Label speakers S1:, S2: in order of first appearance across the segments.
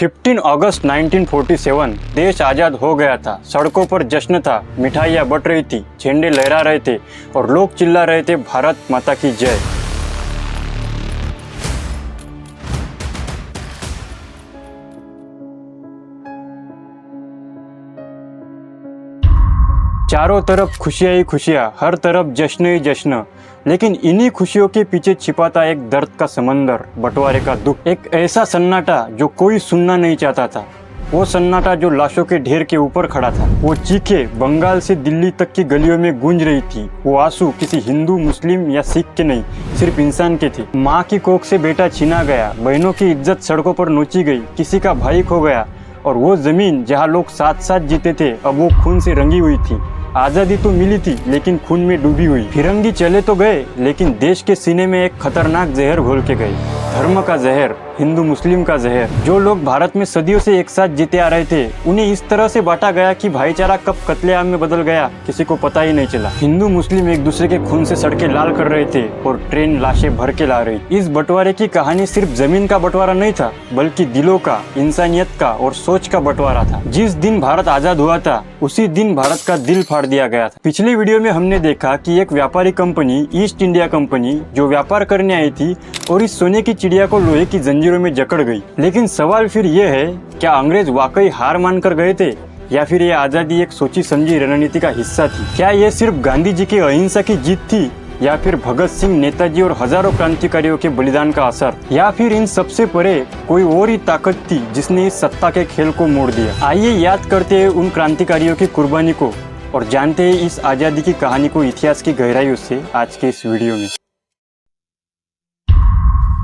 S1: 15 अगस्त 1947 देश आज़ाद हो गया था। सड़कों पर जश्न था, मिठाइयाँ बट रही थी, झंडे लहरा रहे थे और लोग चिल्ला रहे थे भारत माता की जय। चारों तरफ खुशियाँ ही खुशियाँ, हर तरफ जश्न ही जश्न। लेकिन इन्हीं खुशियों के पीछे छिपाता एक दर्द का समंदर, बंटवारे का दुख। एक ऐसा सन्नाटा जो कोई सुनना नहीं चाहता था। वो सन्नाटा जो लाशों के ढेर के ऊपर खड़ा था। वो चीखें बंगाल से दिल्ली तक की गलियों में गूंज रही थी। वो आंसू किसी हिंदू, मुस्लिम या सिख के नहीं, सिर्फ इंसान के थे। माँ की कोख से बेटा छीना गया, बहनों की इज्जत सड़कों पर नोची गई, किसी का भाई खो गया। और वो जमीन जहाँ लोग साथ साथ जीते थे, अब वो खून से रंगी हुई थी। आज़ादी तो मिली थी, लेकिन खून में डूबी हुई। फिरंगी चले तो गए, लेकिन देश के सीने में एक खतरनाक जहर घोल के गए। धर्म का जहर, हिंदू मुस्लिम का जहर। जो लोग भारत में सदियों से एक साथ जीते आ रहे थे, उन्हें इस तरह से बांटा गया कि भाईचारा कब कत्लेआम में बदल गया, किसी को पता ही नहीं चला। हिंदू मुस्लिम एक दूसरे के खून से सड़कें लाल कर रहे थे और ट्रेन लाशें भर के ला रही। इस बंटवारे की कहानी सिर्फ जमीन का बंटवारा नहीं था, बल्कि दिलों का, इंसानियत का और सोच का बंटवारा था। जिस दिन भारत आजाद हुआ था, उसी दिन भारत का दिल फाड़ दिया गया था। पिछले वीडियो में हमने देखा कि एक व्यापारी कंपनी, ईस्ट इंडिया कंपनी, जो व्यापार करने आई थी और इस सोने की चिड़िया को लोहे की जंजीरों में जकड़ गई। लेकिन सवाल फिर ये है, क्या अंग्रेज वाकई हार मानकर गए थे, या फिर ये आजादी एक सोची समझी रणनीति का हिस्सा थी? क्या ये सिर्फ गांधी जी की अहिंसा की जीत थी, या फिर भगत सिंह, नेताजी और हजारों क्रांतिकारियों के बलिदान का असर, या फिर इन सबसे परे कोई और ही ताकत थी जिसने इस सत्ता के खेल को मोड़ दिया? आइए याद करते हैं उन क्रांतिकारियों की कुर्बानी को और जानते हैं इस आजादी की कहानी को इतिहास की गहराइयों से आज के इस वीडियो में।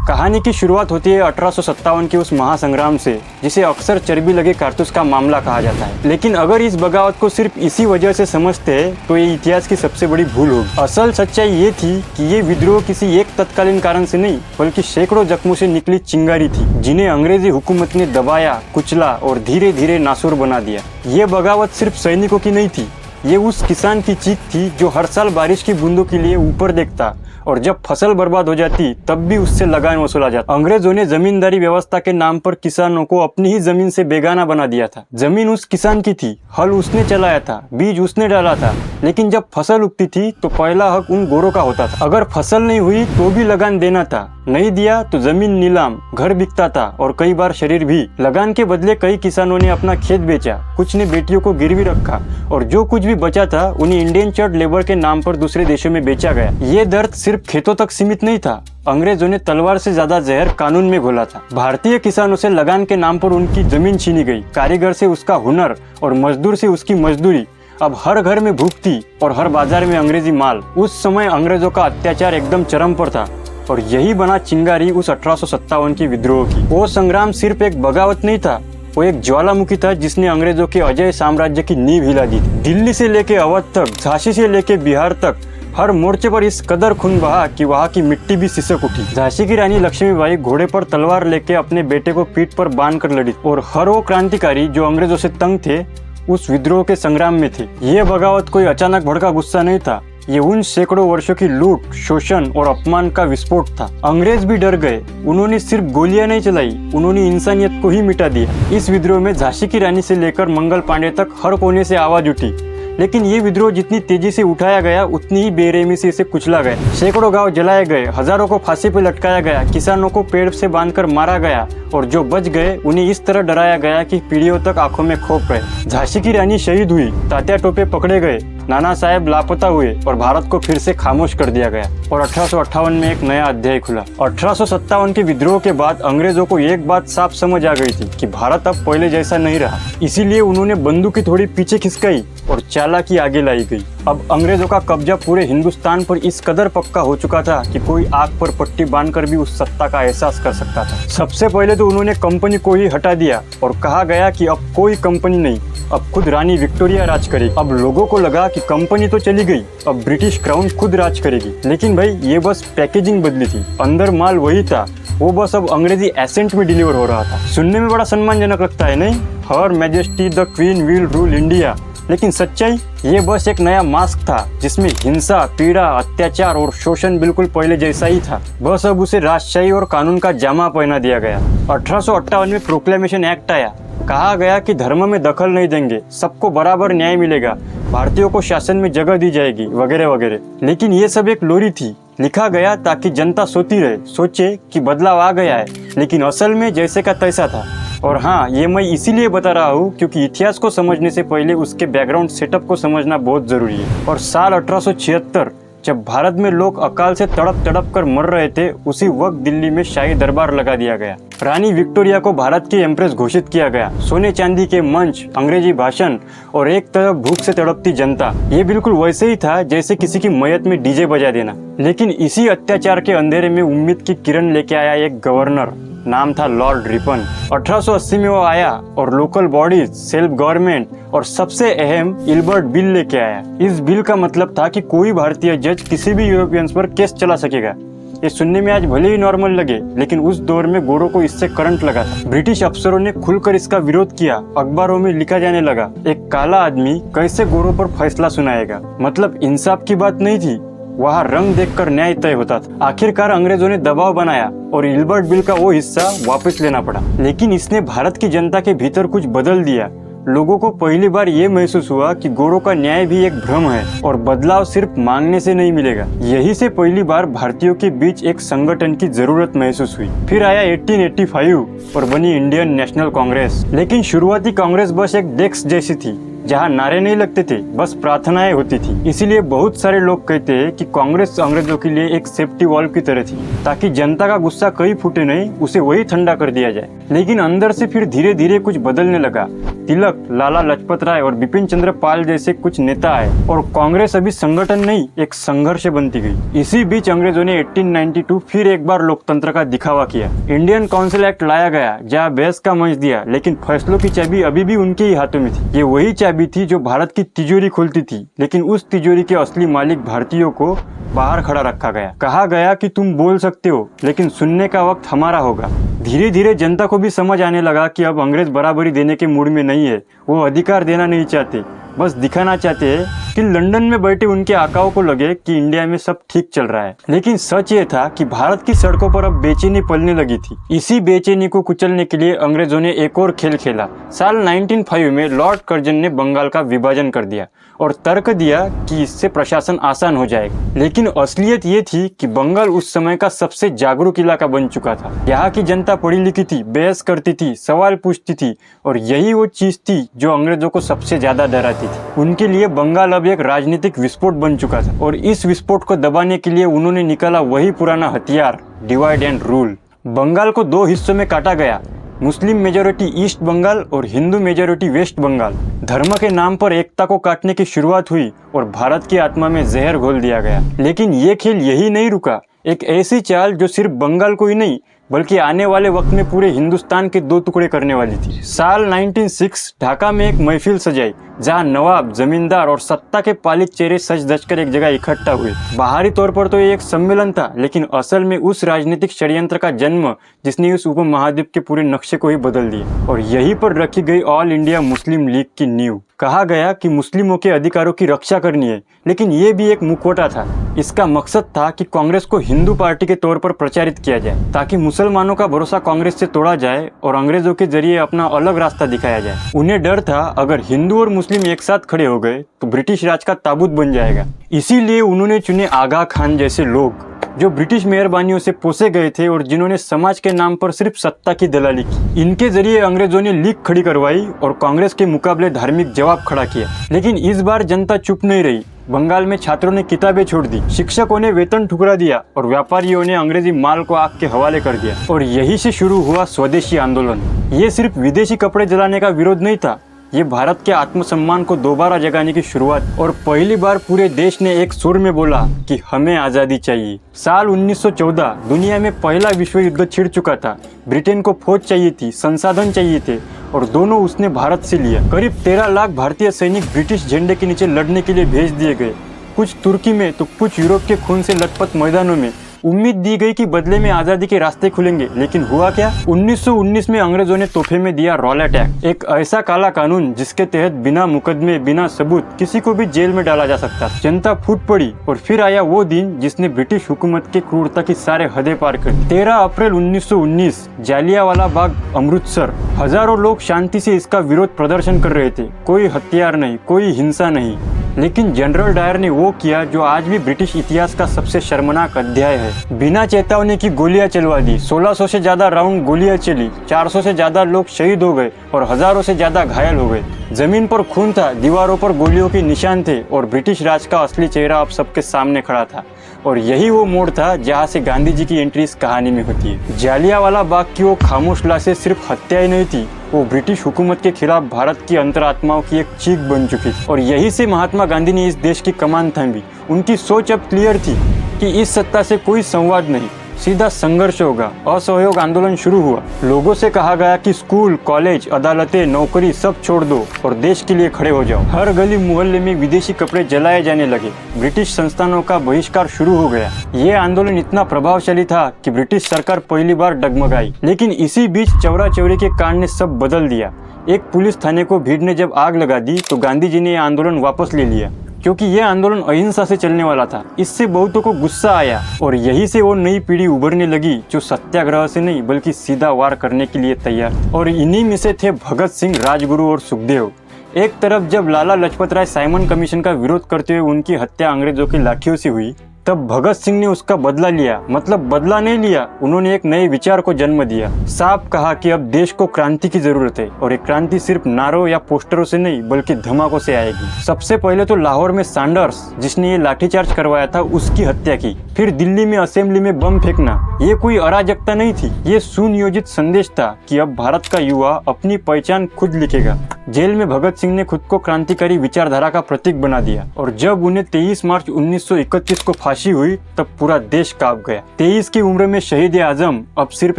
S1: कहानी की शुरुआत होती है 1857 के उस महासंग्राम से, जिसे अक्सर चर्बी लगे कारतूस का मामला कहा जाता है। लेकिन अगर इस बगावत को सिर्फ इसी वजह से समझते हैं, तो ये इतिहास की सबसे बड़ी भूल होगी। असल सच्चाई ये थी कि ये विद्रोह किसी एक तत्कालीन कारण से नहीं, बल्कि सैकड़ों जख्मों से निकली चिंगारी थी, जिन्हें अंग्रेजी हुकूमत ने दबाया, कुचला और धीरे धीरे नासूर बना दिया। ये बगावत सिर्फ सैनिकों की नहीं थी, ये उस किसान की चीख थी जो हर साल बारिश की बूंदों के लिए ऊपर देखता, और जब फसल बर्बाद हो जाती तब भी उससे लगान वसूला जाता। अंग्रेजों ने जमींदारी व्यवस्था के नाम पर किसानों को अपनी ही जमीन से बेगाना बना दिया था। जमीन उस किसान की थी, हल उसने चलाया था, बीज उसने डाला था, लेकिन जब फसल उगती थी तो पहला हक उन गोरों का होता था। अगर फसल नहीं हुई तो भी लगान देना था, नहीं दिया तो जमीन नीलाम, घर बिकता था और कई बार शरीर भी। लगान के बदले कई किसानों ने अपना खेत बेचा, कुछ ने बेटियों को गिरवी रखा, और जो कुछ भी बचा था उन्हें इंडियन चाइल्ड लेबर के नाम पर दूसरे देशों में बेचा गया। ये दर्द सिर्फ खेतों तक सीमित नहीं था, अंग्रेजों ने तलवार से ज्यादा जहर कानून में घोला था। भारतीय किसानों से लगान के नाम पर उनकी जमीन छीनी गई, कारीगर से उसका हुनर और मजदूर से उसकी मजदूरी। अब हर घर में भूख थी और हर बाजार में अंग्रेजी माल। उस समय अंग्रेजों का अत्याचार एकदम चरम पर था, और यही बना चिंगारी उस 1857 की विद्रोह की। वो संग्राम सिर्फ एक बगावत नहीं था, वो एक ज्वालामुखी था जिसने अंग्रेजों के अजय साम्राज्य की नींव हिला दी। दिल्ली से लेके अवध तक, झांसी से लेके बिहार तक, हर मोर्चे पर इस कदर खून बहा कि वहाँ की मिट्टी भी सिसक उठी। झांसी की रानी लक्ष्मीबाई घोड़े पर तलवार लेके अपने बेटे को पीठ पर बांध कर लड़ी, और हर वो क्रांतिकारी जो अंग्रेजों से तंग थे उस विद्रोह के संग्राम में थे। ये बगावत कोई अचानक भड़का गुस्सा नहीं था, ये उन सैकड़ों वर्षों की लूट, शोषण और अपमान का विस्फोट था। अंग्रेज भी डर गए, उन्होंने सिर्फ गोलियां नहीं चलाई, उन्होंने इंसानियत को ही मिटा दिया। इस विद्रोह में झांसी की रानी से लेकर मंगल पांडे तक हर कोने से आवाज उठी, लेकिन ये विद्रोह जितनी तेजी से उठाया गया, उतनी ही बेरहमी से इसे कुचला गया। सैकड़ों गांव जलाए गए, हजारों को फांसी पर लटकाया गया, किसानों को पेड़ से बांधकर मारा गया, और जो बच गए उन्हें इस तरह डराया गया कि पीढ़ियों तक आंखों में खोप रहे। झांसी की रानी शहीद हुई, तात्या टोपे पकड़े गए, नाना साहेब लापता हुए, और भारत को फिर से खामोश कर दिया गया, और 1858 में एक नया अध्याय खुला। 1857 के विद्रोह के बाद अंग्रेजों को एक बात साफ समझ आ गई थी कि भारत अब पहले जैसा नहीं रहा। इसीलिए उन्होंने बंदूक थोड़ी पीछे खिसकाई और चालाकी आगे लाई गई। अब अंग्रेजों का कब्जा पूरे हिंदुस्तान पर इस कदर पक्का हो चुका था कि कोई आग पर पट्टी बांधकर भी उस सत्ता का एहसास कर सकता था। सबसे पहले तो उन्होंने कंपनी को ही हटा दिया और कहा गया कि अब कोई कंपनी नहीं, अब खुद रानी विक्टोरिया राज करेगी। अब लोगों को लगा कि कंपनी तो चली गई, अब ब्रिटिश क्राउन खुद राज करेगी। लेकिन भाई, ये बस पैकेजिंग बदली थी, अंदर माल वही था, वो बस अब अंग्रेजी एसेंट में डिलीवर हो रहा था। सुनने में बड़ा सम्मानजनक लगता है नहीं? हर majesty the queen will rule India, लेकिन सच्चाई ये बस एक नया मास्क था जिसमें हिंसा, पीड़ा, अत्याचार और शोषण बिल्कुल पहले जैसा ही था। बस अब उसे राजशाही और कानून का जामा पहना दिया गया। 1858 में प्रोक्लेमेशन एक्ट आया। कहा गया कि धर्म में दखल नहीं देंगे, सबको बराबर न्याय मिलेगा, भारतीयों को शासन में जगह दी जाएगी, वगैरह वगैरह। लेकिन ये सब एक लोरी थी। लिखा गया ताकि जनता सोती रहे, सोचे कि बदलाव आ गया है, लेकिन असल में जैसे का तैसा था। और हाँ, ये मैं इसीलिए बता रहा हूँ क्योंकि इतिहास को समझने से पहले उसके बैकग्राउंड सेटअप को समझना बहुत जरूरी है। और साल 1876 जब भारत में लोग अकाल से तड़प तड़प कर मर रहे थे, उसी वक्त दिल्ली में शाही दरबार लगा दिया गया। रानी विक्टोरिया को भारत की एम्प्रेस घोषित किया गया। सोने चांदी के मंच, अंग्रेजी भाषण और एक तरफ भूख से तड़पती जनता। ये बिल्कुल वैसे ही था जैसे किसी की मयत में डीजे बजा देना। लेकिन इसी अत्याचार के अंधेरे में उम्मीद की किरण लेके आया एक गवर्नर, नाम था लॉर्ड रिपन। 1880 में वो आया और लोकल बॉडीज, सेल्फ गवर्नमेंट और सबसे अहम इल्बर्ट बिल लेके आया। इस बिल का मतलब था कि कोई भारतीय जज किसी भी यूरोपियंस पर केस चला सकेगा। ये सुनने में आज भले ही नॉर्मल लगे, लेकिन उस दौर में गोरों को इससे करंट लगा था। ब्रिटिश अफसरों ने खुलकर इसका विरोध किया। अखबारों में लिखा जाने लगा, एक काला आदमी कैसे गोरों पर फैसला सुनाएगा। मतलब इंसाफ की बात नहीं थी, वहाँ रंग देखकर न्याय तय होता था। आखिरकार अंग्रेजों ने दबाव बनाया और इल्बर्ट बिल का वो हिस्सा वापस लेना पड़ा। लेकिन इसने भारत की जनता के भीतर कुछ बदल दिया। लोगों को पहली बार ये महसूस हुआ कि गोरों का न्याय भी एक भ्रम है और बदलाव सिर्फ मांगने से नहीं मिलेगा। यही से पहली बार भारतीयों के बीच एक संगठन की जरूरत महसूस हुई। फिर आया 1885 और बनी इंडियन नेशनल कांग्रेस। लेकिन शुरुआती कांग्रेस बस एक डेस्क जैसी थी, जहाँ नारे नहीं लगते थे, बस प्रार्थनाएं होती थी। इसीलिए बहुत सारे लोग कहते हैं कि कांग्रेस अंग्रेजों के लिए एक सेफ्टी वॉल्व की तरह थी, ताकि जनता का गुस्सा कहीं फूटे नहीं, उसे वही ठंडा कर दिया जाए। लेकिन अंदर से फिर धीरे धीरे कुछ बदलने लगा। तिलक, लाला लाजपत राय और बिपिन चंद्र पाल जैसे कुछ नेता आए और कांग्रेस अभी संगठन नहीं, एक संघर्ष बनती गई। इसी बीच अंग्रेजों ने 1892 फिर एक बार लोकतंत्र का दिखावा किया। इंडियन काउंसिल एक्ट लाया गया, जहाँ बहस का मंच दिया, लेकिन फैसलों की चाबी अभी भी उनके ही हाथों में थी। ये वही चाबी थी जो भारत की तिजोरी खोलती थी, लेकिन उस तिजोरी के असली मालिक भारतीयों को बाहर खड़ा रखा गया। कहा गया कि तुम बोल सकते हो, लेकिन सुनने का वक्त हमारा होगा। धीरे धीरे जनता को भी समझ आने लगा कि अब अंग्रेज बराबरी देने के मूड में नहीं है। वो अधिकार देना नहीं चाहते, बस दिखाना चाहते हैं कि लंदन में बैठे उनके आकाओं को लगे कि इंडिया में सब ठीक चल रहा है। लेकिन सच ये था कि भारत की सड़कों पर अब बेचैनी पलने लगी थी। इसी बेचैनी को कुचलने के लिए अंग्रेजों ने एक और खेल खेला। साल 1905 में लॉर्ड कर्जन ने बंगाल का विभाजन कर दिया और तर्क दिया कि इससे प्रशासन आसान हो जाएगा। लेकिन असलियत ये थी कि बंगाल उस समय का सबसे जागरूक इलाका बन चुका था। यहाँ की जनता पढ़ी लिखी थी, बहस करती थी, सवाल पूछती थी, और यही वो चीज थी जो अंग्रेजों को सबसे ज्यादा डराती थी। उनके लिए बंगाल अब एक राजनीतिक विस्फोट बन चुका था और इस विस्फोट को दबाने के लिए उन्होंने निकाला वही पुराना हथियार, डिवाइड एंड रूल। बंगाल को दो हिस्सों में काटा गया, मुस्लिम मेजॉरिटी ईस्ट बंगाल और हिंदू मेजॉरिटी वेस्ट बंगाल। धर्म के नाम पर एकता को काटने की शुरुआत हुई और भारत की आत्मा में जहर घोल दिया गया। लेकिन ये खेल यही नहीं रुका। एक ऐसी चाल जो सिर्फ बंगाल को ही नहीं बल्कि आने वाले वक्त में पूरे हिंदुस्तान के दो टुकड़े करने वाली थी। साल 1906 ढाका में एक महफिल सजाई, जहां नवाब, जमींदार और सत्ता के पालित चेहरे सज धज कर एक जगह इकट्ठा हुए। बाहरी तौर पर तो ये एक सम्मेलन था, लेकिन असल में उस राजनीतिक षड्यंत्र का जन्म जिसने उस उपमहाद्वीप के पूरे नक्शे को ही बदल दिया। और यहीं पर रखी गई ऑल इंडिया मुस्लिम लीग की नींव। कहा गया कि मुस्लिमों के अधिकारों की रक्षा करनी है, लेकिन ये भी एक मुखौटा था। इसका मकसद था कि कांग्रेस को हिंदू पार्टी के तौर पर प्रचारित किया जाए, ताकि मुसलमानों का भरोसा कांग्रेस से तोड़ा जाए और अंग्रेजों के जरिए अपना अलग रास्ता दिखाया जाए। उन्हें डर था अगर हिंदू और मुस्लिम एक साथ खड़े हो गए तो ब्रिटिश राज का ताबूत बन जाएगा। इसीलिए उन्होंने चुने आगा खान जैसे लोग, जो ब्रिटिश मेहरबानियों से पोसे गए थे और जिन्होंने समाज के नाम पर सिर्फ सत्ता की दलाली की। इनके जरिए अंग्रेजों ने लीग खड़ी करवाई और कांग्रेस के मुकाबले धार्मिक जवाब खड़ा किया। लेकिन इस बार जनता चुप नहीं रही। बंगाल में छात्रों ने किताबें छोड़ दी, शिक्षकों ने वेतन ठुकरा दिया और व्यापारियों ने अंग्रेजी माल को आग के हवाले कर दिया। और यही से शुरू हुआ स्वदेशी आंदोलन। ये सिर्फ विदेशी कपड़े जलाने का विरोध नहीं था, ये भारत के आत्मसम्मान को दोबारा जगाने की शुरुआत। और पहली बार पूरे देश ने एक सुर में बोला कि हमें आज़ादी चाहिए। साल 1914 दुनिया में पहला विश्व युद्ध छिड़ चुका था। ब्रिटेन को फौज चाहिए थी, संसाधन चाहिए थे, और दोनों उसने भारत से लिया। करीब 13 लाख भारतीय सैनिक ब्रिटिश झंडे के नीचे लड़ने के लिए भेज दिए गए, कुछ तुर्की में तो कुछ यूरोप के खून से लथपथ मैदानों में। उम्मीद दी गई कि बदले में आजादी के रास्ते खुलेंगे, लेकिन हुआ क्या? 1919 में अंग्रेजों ने तोहफे में दिया रॉलेट एक्ट, एक ऐसा काला कानून जिसके तहत बिना मुकदमे बिना सबूत किसी को भी जेल में डाला जा सकता। जनता फूट पड़ी और फिर आया वो दिन जिसने ब्रिटिश हुकूमत के क्रूरता की सारे हदें पार कर दी। 13 अप्रैल 1919 जालियांवाला बाग, अमृतसर। हजारों लोग शांति से इसका विरोध प्रदर्शन कर रहे थे, कोई हथियार नहीं, कोई हिंसा नहीं, लेकिन जनरल डायर ने वो किया जो आज भी ब्रिटिश इतिहास का सबसे शर्मनाक अध्याय है। बिना चेतावनी की गोलियां चलवा दी। 1600 से ज्यादा राउंड गोलियां चली, 400 से ज्यादा लोग शहीद हो गए और हजारों से ज्यादा घायल हो गए। जमीन पर खून था, दीवारों पर गोलियों के निशान थे और ब्रिटिश राज का असली चेहरा अब सबके सामने खड़ा था। और यही वो मोड़ था जहाँ से गांधी जी की एंट्री इस कहानी में होती है। जालियांवाला बाग की वो खामोश लाशें सिर्फ हत्या ही नहीं थी, वो ब्रिटिश हुकूमत के खिलाफ भारत की अंतरात्माओं की एक चीख बन चुकी थी। और यही से महात्मा गांधी ने इस देश की कमान थामी। उनकी सोच अब क्लियर थी कि इस सत्ता से कोई संवाद नहीं, सीधा संघर्ष होगा। असहयोग आंदोलन शुरू हुआ। लोगों से कहा गया कि स्कूल, कॉलेज, अदालतें, नौकरी सब छोड़ दो और देश के लिए खड़े हो जाओ। हर गली मोहल्ले में विदेशी कपड़े जलाए जाने लगे। ब्रिटिश संस्थानों का बहिष्कार शुरू हो गया। ये आंदोलन इतना प्रभावशाली था कि ब्रिटिश सरकार पहली बार डगमगाई। लेकिन इसी बीच चौरा चौरी के कांड ने सब बदल दिया। एक पुलिस थाने को भीड़ ने जब आग लगा दी तो गांधी जी ने यह आंदोलन वापस ले लिया, क्योंकि यह आंदोलन अहिंसा से चलने वाला था। इससे बहुतों को गुस्सा आया और यही से वो नई पीढ़ी उभरने लगी जो सत्याग्रह से नहीं बल्कि सीधा वार करने के लिए तैयार। और इन्हीं में से थे भगत सिंह, राजगुरु और सुखदेव। एक तरफ जब लाला लजपत राय साइमन कमीशन का विरोध करते हुए उनकी हत्या अंग्रेजों की लाठियों से हुई, तब भगत सिंह ने उसका बदला लिया। मतलब बदला नहीं लिया, उन्होंने एक नए विचार को जन्म दिया। साफ कहा कि अब देश को क्रांति की जरूरत है और एक क्रांति सिर्फ नारों या पोस्टरों से नहीं बल्कि धमाकों से आएगी। सबसे पहले तो लाहौर में सैंडर्स, जिसने ये लाठीचार्ज करवाया था, उसकी हत्या की। फिर दिल्ली में असेंबली में बम फेंकना। ये कोई अराजकता नहीं थी, ये सुनियोजित संदेश था कि अब भारत का युवा अपनी पहचान खुद लिखेगा। जेल में भगत सिंह ने खुद को क्रांतिकारी विचारधारा का प्रतीक बना दिया और जब उन्हें 23 मार्च 1931 को फांसी हुई तब पूरा देश कांप गया। 23 की उम्र में शहीद आजम अब सिर्फ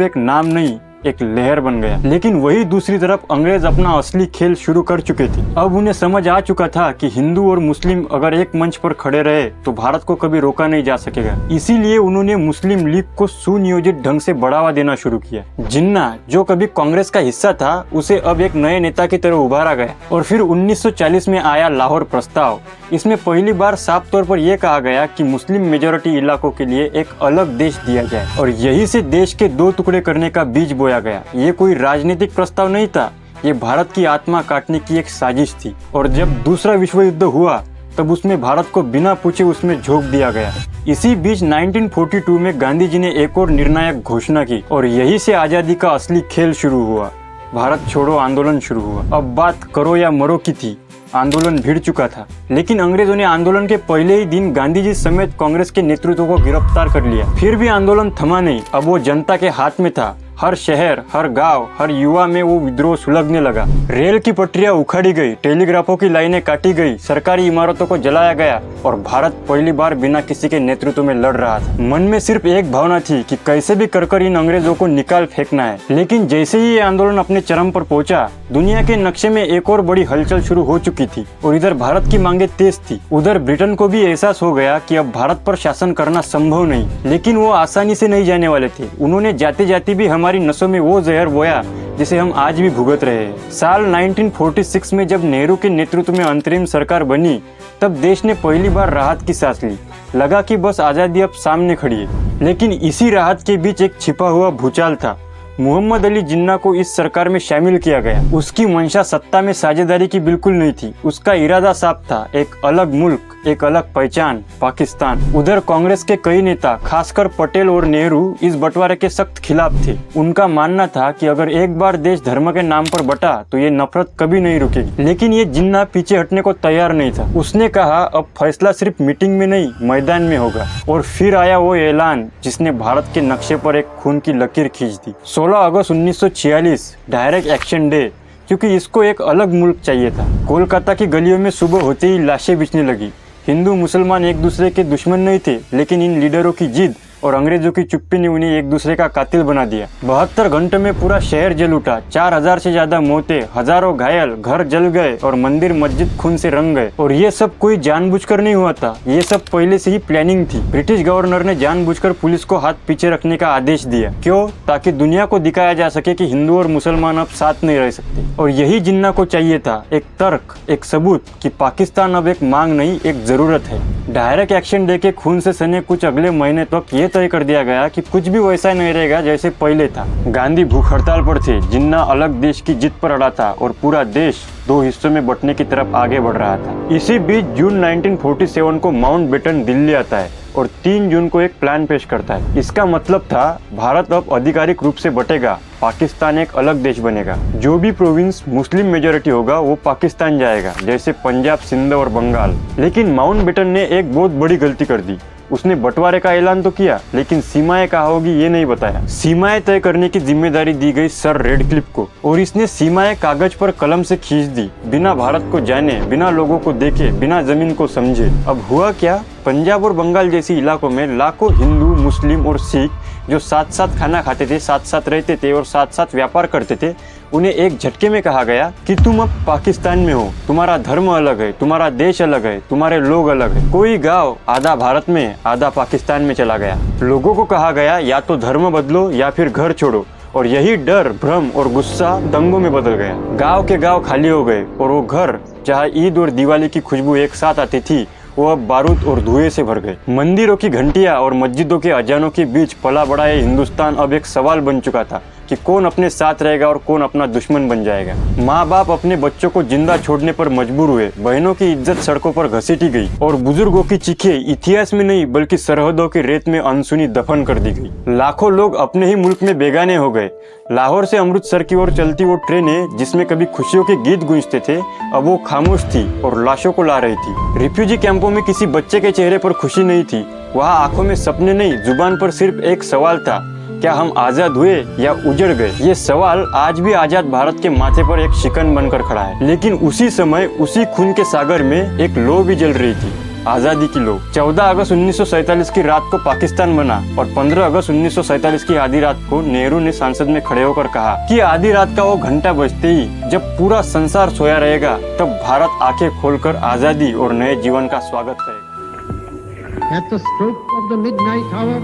S1: एक नाम नहीं, एक लहर बन गया। लेकिन वही दूसरी तरफ अंग्रेज अपना असली खेल शुरू कर चुके थे। अब उन्हें समझ आ चुका था कि हिंदू और मुस्लिम अगर एक मंच पर खड़े रहे तो भारत को कभी रोका नहीं जा सकेगा। इसीलिए उन्होंने मुस्लिम लीग को सुनियोजित ढंग से बढ़ावा देना शुरू किया। जिन्ना, जो कभी कांग्रेस का हिस्सा था, उसे अब एक नए नेता की तरह उभारा गया। और फिर 1940 में आया लाहौर प्रस्ताव। इसमें पहली बार साफ तौर पर यह कहा गया कि मुस्लिम मेजोरिटी इलाकों के लिए एक अलग देश दिया जाए और यही से देश के दो टुकड़े करने का बीज बोया गया। ये कोई राजनीतिक प्रस्ताव नहीं था, ये भारत की आत्मा काटने की एक साजिश थी। और जब दूसरा विश्व युद्ध हुआ तब उसमें भारत को बिना पूछे उसमें झोंक दिया गया। इसी बीच 1942 में गांधी जी ने एक और निर्णायक घोषणा की और यही से आजादी का असली खेल शुरू हुआ। भारत छोड़ो आंदोलन शुरू हुआ। अब बात करो या मरो की थी। आंदोलन भिड़ चुका था, लेकिन अंग्रेजों ने आंदोलन के पहले ही दिन गांधी जी समेत कांग्रेस के नेतृत्व को गिरफ्तार कर लिया। फिर भी आंदोलन थमा नहीं। अब वो जनता के हाथ में था। हर शहर, हर गांव, हर युवा में वो विद्रोह सुलगने लगा। रेल की पटरियां उखाड़ी गई, टेलीग्राफों की लाइनें काटी गई, सरकारी इमारतों को जलाया गया और भारत पहली बार बिना किसी के नेतृत्व में लड़ रहा था। मन में सिर्फ एक भावना थी कि कैसे भी कर इन अंग्रेजों को निकाल फेंकना है। लेकिन जैसे ही ये आंदोलन अपने चरम पर पहुंचा, दुनिया के नक्शे में एक और बड़ी हलचल शुरू हो चुकी थी। और इधर भारत की मांगे तेज थी, उधर ब्रिटेन को भी एहसास हो गया कि अब भारत पर शासन करना संभव नहीं। लेकिन वो आसानी से नहीं जाने वाले थे। उन्होंने जाते जाते भी हमारी नसों में वो जहर बोया जिसे हम आज भी भुगत रहे हैं। साल 1946 में जब नेहरू के नेतृत्व में अंतरिम सरकार बनी, तब देश ने पहली बार राहत की सांस ली। लगा कि बस आजादी अब सामने खड़ी है। लेकिन इसी राहत के बीच एक छिपा हुआ भूचाल था। मोहम्मद अली जिन्ना को इस सरकार में शामिल किया गया। उसकी मंशा सत्ता में साझेदारी की बिल्कुल नहीं थी। उसका इरादा साफ था, एक अलग मुल्क, एक अलग पहचान, पाकिस्तान। उधर कांग्रेस के कई नेता, खासकर पटेल और नेहरू, इस बंटवारे के सख्त खिलाफ थे। उनका मानना था कि अगर एक बार देश धर्म के नाम पर बटा तो ये नफरत कभी नहीं रुकेगी। लेकिन ये जिन्ना पीछे हटने को तैयार नहीं था। उसने कहा अब फैसला सिर्फ मीटिंग में नहीं, मैदान में होगा। और फिर आया वो ऐलान जिसने भारत के नक्शे पर एक खून की लकीर खींच दी। 16 अगस्त 1946 डायरेक्ट एक्शन डे, क्योंकि इसको एक अलग मुल्क चाहिए था। कोलकाता की गलियों में सुबह होते ही लाशें बिछने लगी। हिंदू मुसलमान एक दूसरे के दुश्मन नहीं थे, लेकिन इन लीडरों की जिद और अंग्रेजों की चुप्पी ने उन्हें एक दूसरे का कातिल बना दिया। 72 घंटे में पूरा शहर जल उठा, 4000 से ज्यादा मौतें, हजारों घायल, घर जल गए और मंदिर मस्जिद खून से रंग गए। और ये सब कोई जानबूझकर नहीं हुआ था, ये सब पहले से ही प्लानिंग थी। ब्रिटिश गवर्नर ने जानबूझकर पुलिस को हाथ पीछे रखने का आदेश दिया। क्यों? ताकि दुनिया को दिखाया जा सके कि हिंदू और मुसलमान अब साथ नहीं रह सकते। और यही जिन्ना को चाहिए था, एक तर्क, एक सबूत कि पाकिस्तान अब एक मांग नहीं, एक जरूरत है। डायरेक्ट एक्शन देके खून से सने कुछ अगले महीने तक ये तय कर दिया गया कि कुछ भी वैसा नहीं रहेगा जैसे पहले था। गांधी भूख हड़ताल पर थे, जिन्ना अलग देश की जिद पर अड़ा था और पूरा देश दो हिस्सों में बंटने की तरफ आगे बढ़ रहा था। इसी बीच जून 1947 को माउंटबेटन दिल्ली आता है और 3 जून को एक प्लान पेश करता है। इसका मतलब था भारत अब आधिकारिक रूप से बटेगा, पाकिस्तान एक अलग देश बनेगा। जो भी प्रोविंस मुस्लिम मेजोरिटी होगा वो पाकिस्तान जाएगा, जैसे पंजाब, सिंध और बंगाल। लेकिन माउंटबेटन ने एक बहुत बड़ी गलती कर दी। उसने बंटवारे का ऐलान तो किया, लेकिन सीमाएं कहाँ होगी ये नहीं बताया। सीमाएं तय करने की जिम्मेदारी दी गई सर रेडक्लिफ को, और इसने सीमाएं कागज पर कलम से खींच दी, बिना भारत को जाने, बिना लोगों को देखे, बिना जमीन को समझे। अब हुआ क्या? पंजाब और बंगाल जैसी इलाकों में लाखों हिंदू, मुस्लिम और सिख जो साथ साथ खाना खाते थे, साथ साथ रहते थे और साथ साथ व्यापार करते थे, उन्हें एक झटके में कहा गया कि तुम अब पाकिस्तान में हो, तुम्हारा धर्म अलग है, तुम्हारा देश अलग है, तुम्हारे लोग अलग है। कोई गांव आधा भारत में, आधा पाकिस्तान में चला गया। लोगों को कहा गया या तो धर्म बदलो या फिर घर छोड़ो, और यही डर, भ्रम और गुस्सा दंगों में बदल गया। गांव के गांव खाली हो गए और वो घर जहाँ ईद और दिवाली की खुशबू एक साथ आती थी, वो अब बारूद और धुएं से भर गए। मंदिरों की घंटियां और मस्जिदों के अजानों के बीच पला बढ़ा ये हिंदुस्तान अब एक सवाल बन चुका था कि कौन अपने साथ रहेगा और कौन अपना दुश्मन बन जाएगा। माँ बाप अपने बच्चों को जिंदा छोड़ने पर मजबूर हुए, बहनों की इज्जत सड़कों पर घसीटी गई और बुजुर्गों की चीखें इतिहास में नहीं बल्कि सरहदों की रेत में अनसुनी दफन कर दी गई। लाखों लोग अपने ही मुल्क में बेगाने हो गए। लाहौर से अमृतसर की ओर चलती वो ट्रेनें जिसमें कभी खुशियों के गीत गूंजते थे, अब वो खामोश थी और लाशों को ला रही थी। रिफ्यूजी कैंपों में किसी बच्चे के चेहरे पर खुशी नहीं थी, वहाँ आंखों में सपने नहीं, जुबान पर सिर्फ एक सवाल था, क्या हम आजाद हुए या उजड़ गए? ये सवाल आज भी आजाद भारत के माथे पर एक शिकन बनकर खड़ा है। लेकिन उसी समय उसी खून के सागर में एक लौ भी जल रही थी, आजादी की लौ। 14 अगस्त 1947 की रात को पाकिस्तान बना और 15 अगस्त 1947 की आधी रात को नेहरू ने संसद में खड़े होकर कहा कि आधी रात का वो घंटा बजते ही जब पूरा संसार सोया रहेगा, तब भारत आंखें खोलकर आजादी और नए जीवन का स्वागत करेगा।
S2: At the stroke of the midnight hour,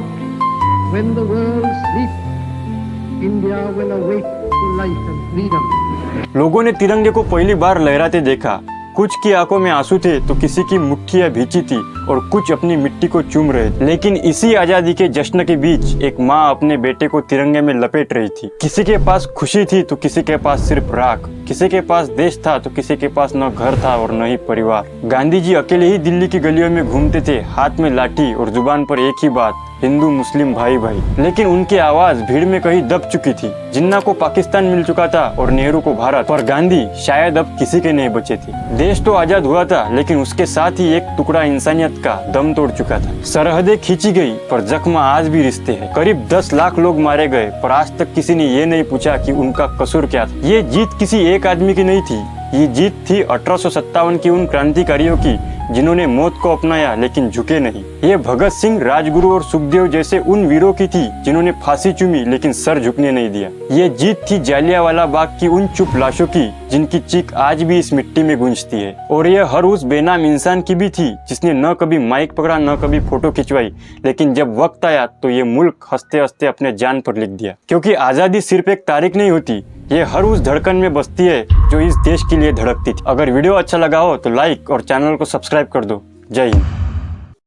S2: when the world sleeps, India will awake to life and freedom.
S1: लोगों ने तिरंगे को पहली बार लहराते देखा। कुछ की आंखों में आंसू थे तो किसी की मुट्ठियां भींची थी और कुछ अपनी मिट्टी को चूम रहे थे। लेकिन इसी आजादी के जश्न के बीच एक माँ अपने बेटे को तिरंगे में लपेट रही थी। किसी के पास खुशी थी तो किसी के पास सिर्फ राख, किसी के पास देश था तो किसी के पास न घर था और न ही परिवार। गांधी जी अकेले ही दिल्ली की गलियों में घूमते थे, हाथ में लाठी और जुबान पर एक ही बात, हिंदू मुस्लिम भाई भाई। लेकिन उनकी आवाज भीड़ में कहीं दब चुकी थी। जिन्ना को पाकिस्तान मिल चुका था और नेहरू को भारत, पर गांधी शायद अब किसी के नहीं बचे थे। देश तो आजाद हुआ था, लेकिन उसके साथ ही एक टुकड़ा इंसानियत का दम तोड़ चुका था। सरहदें खींची गई पर जख्म आज भी रिश्ते हैं। करीब 10 लाख लोग मारे गए पर आज तक किसी ने ये नहीं पूछा कि उनका कसूर क्या था। ये जीत किसी एक आदमी की नहीं थी, ये जीत थी 1857 की उन क्रांतिकारियों की जिन्होंने मौत को अपनाया लेकिन झुके नहीं। ये भगत सिंह, राजगुरु और सुखदेव जैसे उन वीरों की थी जिन्होंने फांसी चूमी लेकिन सर झुकने नहीं दिया। ये जीत थी जालियांवाला बाग की उन चुप लाशों की जिनकी चीख आज भी इस मिट्टी में गूंजती है। और ये हर उस बेनाम इंसान की भी थी जिसने न कभी माइक पकड़ा, न कभी फोटो खिंचवाई, लेकिन जब वक्त आया तो ये मुल्क हंसते हंसते अपने जान पर लिख दिया। क्योंकि आजादी सिर्फ एक तारीख नहीं होती, ये हर उस धड़कन में बसती है जो इस देश के लिए धड़कती थी। अगर वीडियो अच्छा लगा हो तो लाइक और चैनल को सब्सक्राइब कर दो। जय हिंद।